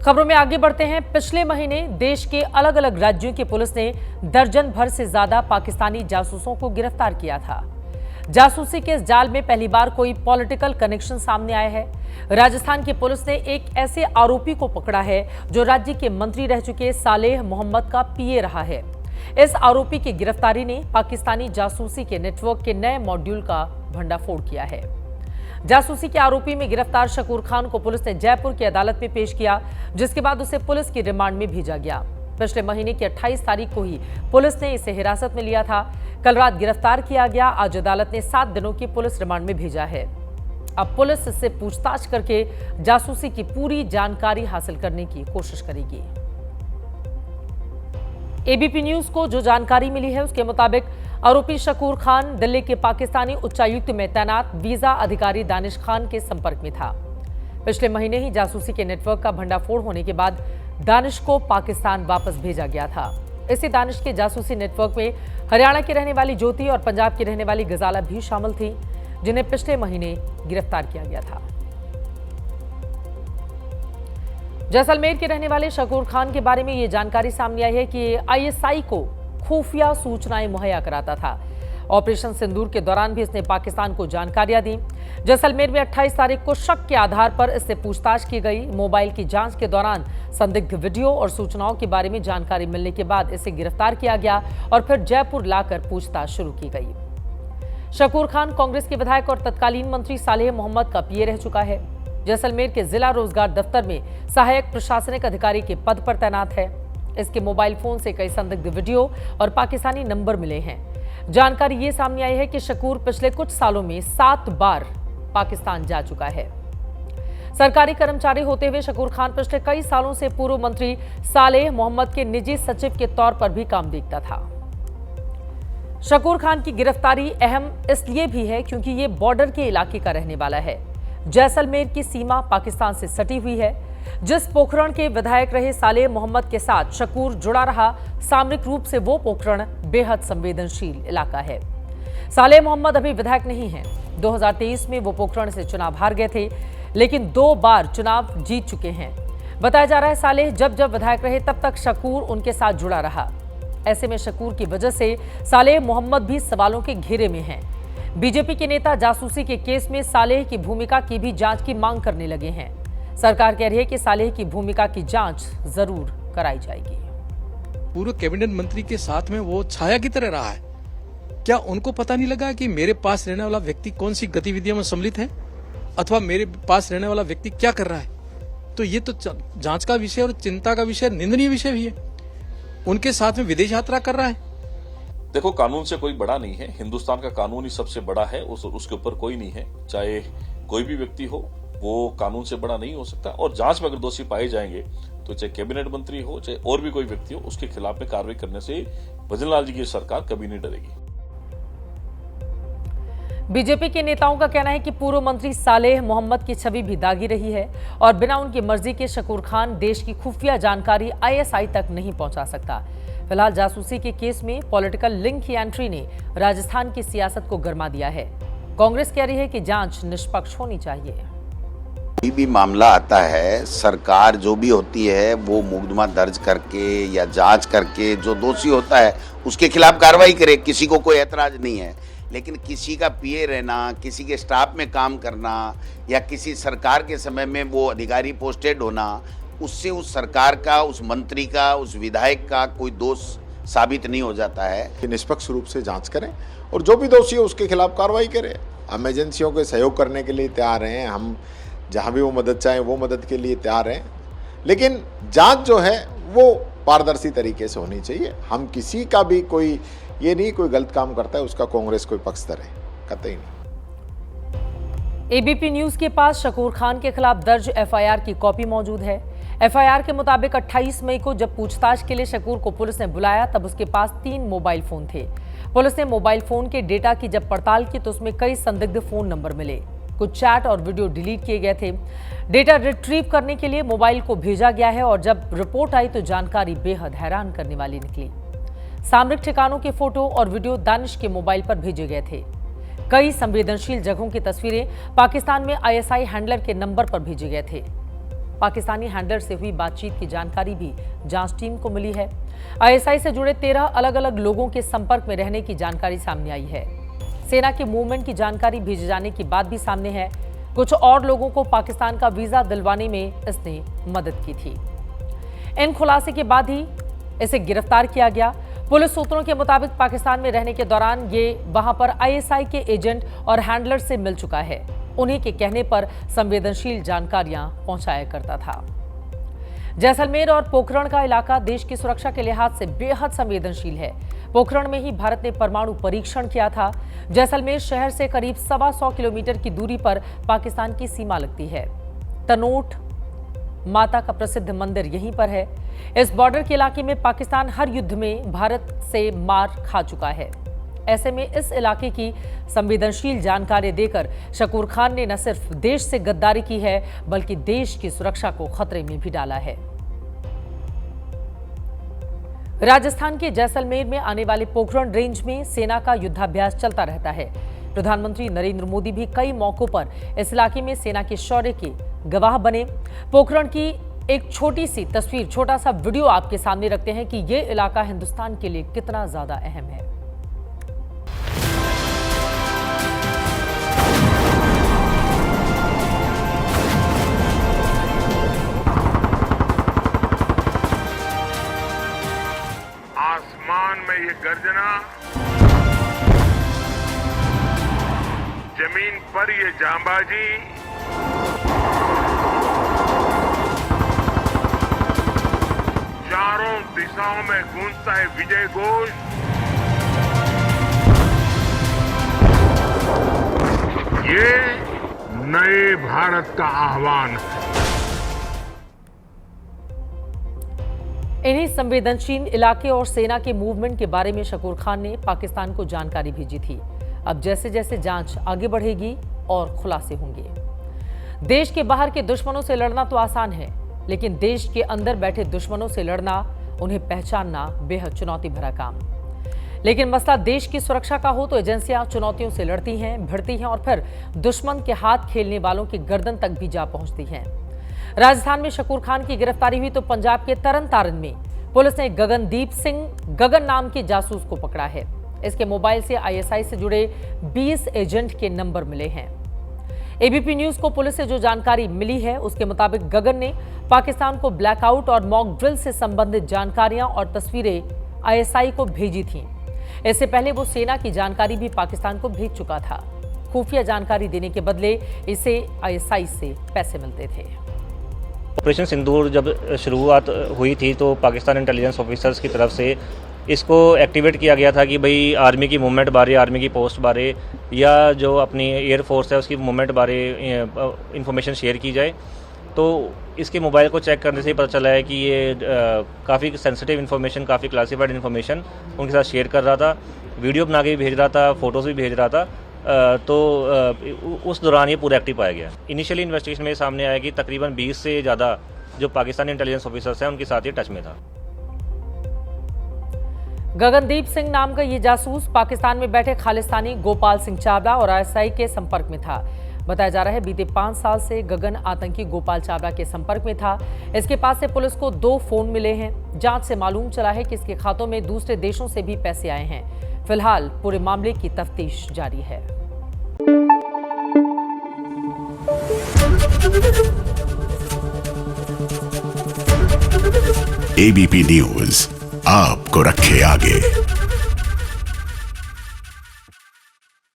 खबरों में आगे बढ़ते हैं। पिछले महीने देश के अलग अलग राज्यों की पुलिस ने दर्जन भर से ज्यादा पाकिस्तानी जासूसों को गिरफ्तार किया था। जासूसी के इस जाल में पहली बार कोई पॉलिटिकल कनेक्शन सामने आया है। राजस्थान की पुलिस ने एक ऐसे आरोपी को पकड़ा है जो राज्य के मंत्री रह चुके सालेह मोहम्मद का पीए रहा है। इस आरोपी की गिरफ्तारी ने पाकिस्तानी जासूसी के नेटवर्क के नए मॉड्यूल का भंडाफोड़ किया है। जासूसी के आरोपी में गिरफ्तार शकूर खान को पुलिस ने जयपुर की अदालत में पेश किया, जिसके बाद उसे पुलिस की रिमांड में भेजा गया। पिछले महीने की 28 तारीख को ही पुलिस ने इसे हिरासत में लिया था। कल रात गिरफ्तार किया गया। आज अदालत ने 7 दिनों की पुलिस रिमांड में भेजा है। अब पुलिस इससे पूछताछ करके जासूसी की पूरी जानकारी हासिल करने की कोशिश करेगी। एबीपी न्यूज को जो जानकारी मिली है उसके मुताबिक आरोपी शकूर खान दिल्ली के पाकिस्तानी उच्चायुक्त में तैनात वीजा अधिकारी दानिश खान के संपर्क में था। पिछले महीने ही जासूसी के नेटवर्क का भंडाफोड़ होने के बाद दानिश को पाकिस्तान वापस भेजा गया था। इसी दानिश के जासूसी नेटवर्क में हरियाणा की रहने वाली ज्योति और पंजाब की रहने वाली गजाला भी शामिल थी, जिन्हें पिछले महीने गिरफ्तार किया गया था। जैसलमेर के रहने वाले शकूर खान के बारे में यह जानकारी सामने आई है कि आईएसआई को खुफिया सूचनाएं मुहैया कराता था। ऑपरेशन सिंदूर के दौरान भी इसने पाकिस्तान को जानकारियां दी। जैसलमेर में 28 तारीख को शक के आधार पर इससे पूछताछ की गई। मोबाइल की जांच के दौरान संदिग्ध वीडियो और सूचनाओं के बारे में जानकारी मिलने के बाद इसे गिरफ्तार किया गया और फिर जयपुर लाकर पूछताछ शुरू की गई। शकूर खान कांग्रेस के विधायक और तत्कालीन मंत्री सालेह मोहम्मद का पीए रह चुका है। जैसलमेर के जिला रोजगार दफ्तर में सहायक प्रशासनिक अधिकारी के पद पर तैनात है। इसके मोबाइल फोन से कई संदिग्ध वीडियो और पाकिस्तानी नंबर मिले हैं। जानकारी ये सामने आई है कि शकूर पिछले कुछ सालों में 7 बार पाकिस्तान जा चुका है। सरकारी कर्मचारी होते हुए शकूर खान पिछले कई सालों से पूर्व मंत्री सालेह मोहम्मद के निजी सचिव के तौर पर भी काम देखता था। शकूर खान की गिरफ्तारी अहम इसलिए भी है क्योंकि ये बॉर्डर के इलाके का रहने वाला है। जैसलमेर की सीमा पाकिस्तान से सटी हुई है। जिस पोखरण के विधायक रहे सालेह मोहम्मद के साथ शकूर जुड़ा रहा, सामरिक रूप से वो पोखरण बेहद संवेदनशील इलाका है। सालेह मोहम्मद अभी विधायक नहीं है। 2023 में वो पोखरण से चुनाव हार गए थे, लेकिन 2 बार चुनाव जीत चुके हैं। बताया जा रहा है सालेह जब जब विधायक रहे तब तक शकूर उनके साथ जुड़ा रहा। ऐसे में शकूर की वजह से सालेह मोहम्मद भी सवालों के घेरे में हैं। बीजेपी के नेता जासूसी के केस में सालेह की भूमिका की भी जांच की मांग करने लगे हैं। सरकार कह रही है कि सालेह की भूमिका की जांच जरूर कराई जाएगी। पूर्व कैबिनेट मंत्री के साथ में वो छाया की तरह रहा है। क्या उनको पता नहीं लगा कि मेरे पास रहने वाला व्यक्ति कौन सी गतिविधियों में सम्मिलित है अथवा मेरे पास रहने वाला व्यक्ति क्या कर रहा है? तो ये तो जांच का विषय और चिंता का विषय, निंदनीय विषय भी है। उनके साथ में विदेश यात्रा कर रहा है। देखो, कानून से कोई बड़ा नहीं है। हिंदुस्तान का कानून ही सबसे बड़ा है। उसके ऊपर कोई नहीं है। चाहे कोई भी व्यक्ति हो, वो कानून से बड़ा नहीं हो सकता। और जांच में अगर दोषी पाए जाएंगे तो चाहे कैबिनेट मंत्री हो, चाहे और भी कोई व्यक्ति हो, उसके खिलाफ में कार्रवाई करने से भजनलाल जी की सरकार कभी नहीं डरेगी। बीजेपी के नेताओं का कहना है कि पूर्व मंत्री सालेह मोहम्मद की छवि भी दागी रही है और बिना उनकी मर्जी के शकूर खान देश की खुफिया जानकारी आईएसआई तक नहीं पहुंचा सकता। फिलहाल जासूसी के केस में पॉलिटिकल लिंक की एंट्री ने राजस्थान की सियासत को गरमा दिया है। कांग्रेस कह रही है कि जांच निष्पक्ष होनी चाहिए। कोई भी मामला आता है, सरकार जो भी होती है वो मुकदमा दर्ज करके या जांच करके जो दोषी होता है उसके खिलाफ कार्रवाई करे। किसी को कोई ऐतराज नहीं है। लेकिन किसी का पीए रहना, किसी के स्टाफ में काम करना या किसी सरकार के समय में वो अधिकारी पोस्टेड होना, उससे उस सरकार का, उस मंत्री का, उस विधायक का कोई दोष साबित नहीं हो जाता है। कि निष्पक्ष रूप से जांच करें और जो भी दोषी है उसके खिलाफ कार्रवाई करें। हम एजेंसियों के सहयोग करने के लिए तैयार हैं। हम जहां भी वो मदद चाहें वो मदद के लिए तैयार हैं। लेकिन जांच जो है वो पारदर्शी तरीके से होनी चाहिए। हम किसी का भी कोई ये नहीं, कोई गलत काम करता है उसका कांग्रेस कोई पक्षधर है, कतई नहीं। एबीपी न्यूज के पास शकूर खान के खिलाफ दर्ज एफआईआर की कॉपी मौजूद है। एफआईआर के मुताबिक 28 मई को जब पूछताछ के लिए शकूर को पुलिस ने बुलाया तब उसके पास 3 मोबाइल फोन थे। पुलिस ने मोबाइल फोन के डेटा की जब पड़ताल की तो उसमें कई संदिग्ध फोन नंबर मिले। कुछ चैट और वीडियो डिलीट किए गए थे। डेटा रिट्रीव करने के लिए मोबाइल को भेजा गया है और जब रिपोर्ट आई तो जानकारी बेहद हैरान करने वाली निकली। सामरिक ठिकानों के फोटो और वीडियो दानिश के मोबाइल पर भेजे गए थे। कई संवेदनशील जगहों की तस्वीरें पाकिस्तान में आईएसआई हैंडलर के नंबर पर भेजे गए थे। पाकिस्तानी हैंडलर से हुई बातचीत की जानकारी भी जांच टीम को मिली है। आईएसआई से जुड़े 13 अलग अलग लोगों के संपर्क में रहने की जानकारी सामने आई है। सेना के मूवमेंट की जानकारी भेजे जाने की बात भी सामने है। कुछ और लोगों को पाकिस्तान का वीजा दिलवाने में इसने मदद की थी। इन खुलासे के बाद ही इसे गिरफ्तार किया गया। पुलिस सूत्रों के मुताबिक पाकिस्तान में रहने के दौरान ये वहां पर आईएसआई के एजेंट और हैंडलर से मिल चुका है। उन्हीं के कहने पर संवेदनशील जानकारियां पहुंचाया करता था। जैसलमेर और पोखरण का इलाका देश की सुरक्षा के लिहाज से बेहद संवेदनशील है। पोखरण में ही भारत ने परमाणु परीक्षण किया था। जैसलमेर शहर से करीब 125 किलोमीटर की दूरी पर पाकिस्तान की सीमा लगती है। तनोट माता का प्रसिद्ध मंदिर यहीं पर है। इस बॉर्डर के इलाके में पाकिस्तान हर युद्ध में भारत से मार खा चुका है। ऐसे में इस इलाके की संवेदनशील जानकारी देकर शकूर खान ने न सिर्फ देश से गद्दारी की है, बल्कि देश की सुरक्षा को खतरे में भी डाला है। राजस्थान के जैसलमेर में आने वाले पोखरण रेंज में सेना का युद्धाभ्यास चलता रहता है। प्रधानमंत्री नरेंद्र मोदी भी कई मौकों पर इस इलाके में सेना के शौर्य के गवाह बने। पोखरण की एक छोटी सी तस्वीर, छोटा सा वीडियो आपके सामने रखते हैं कि यह इलाका हिंदुस्तान के लिए कितना ज्यादा अहम है। आसमान में ये गर्जना, जमीन पर ये जांबाजी, चारों दिशाओं में गूंजता है विजय घोष। ये नए भारत का आह्वान है। इन्हीं संवेदनशील इलाके और सेना के मूवमेंट के बारे में शकूर खान ने पाकिस्तान को जानकारी भेजी थी। अब जैसे जैसे जांच आगे बढ़ेगी और खुलासे होंगे। देश के बाहर के दुश्मनों से लड़ना तो आसान है, लेकिन देश के अंदर बैठे दुश्मनों से लड़ना, उन्हें पहचानना बेहद चुनौती भरा काम। लेकिन मसला देश की सुरक्षा का हो तो एजेंसियां चुनौतियों से लड़ती हैं, भिड़ती हैं और फिर दुश्मन के हाथ खेलने वालों की गर्दन तक भी जा पहुंचती हैं। राजस्थान में शकूर खान की गिरफ्तारी हुई तो पंजाब के तरन तारण में पुलिस ने गगनदीप सिंह गगन नाम के जासूस को पकड़ा है। इसके मोबाइल से आईएसआई से जुड़े 20 एजेंट के नंबर मिले हैं। एबीपी न्यूज को पुलिस से जो जानकारी मिली है उसके मुताबिक गगन ने पाकिस्तान को ब्लैकआउट और मॉक ड्रिल से संबंधित जानकारियां और तस्वीरें आईएसआई को भेजी थीं। इससे पहले वो सेना की जानकारी भी पाकिस्तान को भेज चुका था। खुफिया जानकारी देने के बदले इसे आईएसआई से पैसे मिलते थे। ऑपरेशन सिंदूर जब शुरुआत हुई थी तो पाकिस्तान इंटेलिजेंस ऑफिसर्स की तरफ से इसको एक्टिवेट किया गया था कि भाई आर्मी की मूवमेंट बारे, आर्मी की पोस्ट बारे या जो अपनी एयरफोर्स है उसकी मूवमेंट बारे इंफॉर्मेशन शेयर की जाए। तो इसके मोबाइल को चेक करने से ही पता चला है कि ये काफ़ी सेंसिटिव इन्फॉर्मेशन, काफ़ी क्लासिफाइड इन्फॉर्मेशन उनके साथ शेयर कर रहा था, वीडियो बना के भी भेज रहा था, फ़ोटोज़ भी भेज रहा था। तो उस दौरान ये पूरा एक्टिव पाया गया। इनिशियली इन्वेस्टिगेशन में सामने आया कि तकरीबन 20 से ज़्यादा जो पाकिस्तानी इंटेलिजेंस ऑफिसर्स हैं उनके साथ ये टच में था। गगनदीप सिंह नाम का ये जासूस पाकिस्तान में बैठे खालिस्तानी गोपाल सिंह चावला और आईएसआई के संपर्क में था। बताया जा रहा है बीते 5 साल से गगन आतंकी गोपाल चावला के संपर्क में था। इसके पास से पुलिस को 2 फोन मिले हैं। जांच से मालूम चला है कि इसके खातों में दूसरे देशों से भी पैसे आए हैं। फिलहाल पूरे मामले की तफ्तीश जारी है। एबीपी न्यूज आपको रखे आगे।